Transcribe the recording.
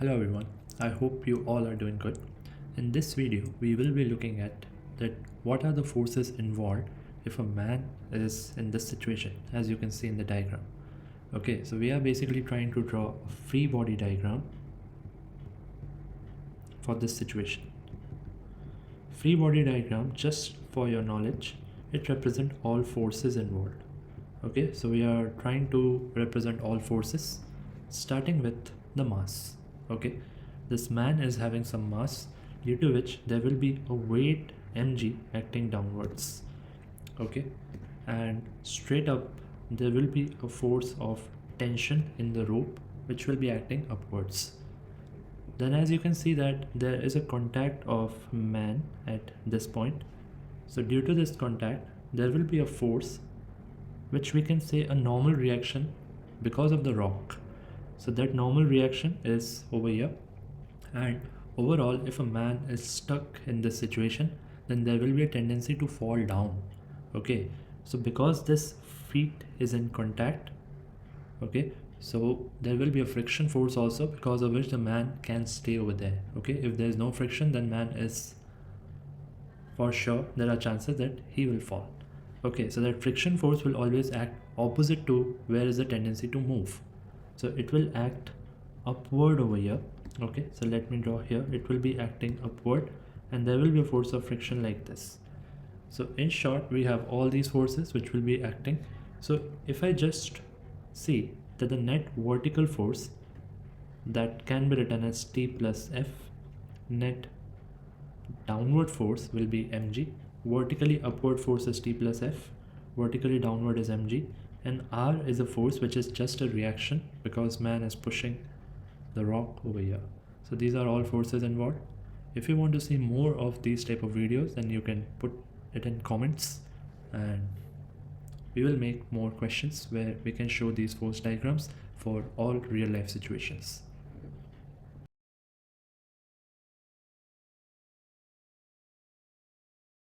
Hello everyone, I hope you all are doing good. In this video, we will be looking at what are the forces involved if a man is in this situation, as you can see in the diagram. Okay, so we are basically trying to draw a free body diagram for this situation. Free body diagram, just for your knowledge, it represents all forces involved. Okay, so we are trying to represent all forces starting with the mass. Okay, this man is having some mass due to which there will be a weight mg acting downwards. Okay, and straight up there will be a force of tension in the rope which will be acting upwards. Then as you can see that there is a contact of man at this point. So due to this contact there will be a force which we can say a normal reaction because of the rock. So that normal reaction is over here, and overall if a man is stuck in this situation, then there will be a tendency to fall down. Okay, so because this feet is in contact, okay, so there will be a friction force also, because of which the man can stay over there. Okay, if there is no friction, then man is for sure, there are chances that he will fall. Okay, so that friction force will always act opposite to where is the tendency to move. So it will act upward over here. Okay, so let me draw here. It will be acting upward and there will be a force of friction like this. So in short, we have all these forces which will be acting. So if I just see that the net vertical force, that can be written as T plus F, net downward force will be mg, vertically upward force is T plus F, vertically downward is mg, and R is a force which is just a reaction because man is pushing the rock over here. So these are all forces involved. If you want to see more of these type of videos, then you can put it in comments and we will make more questions where we can show these force diagrams for all real life situations.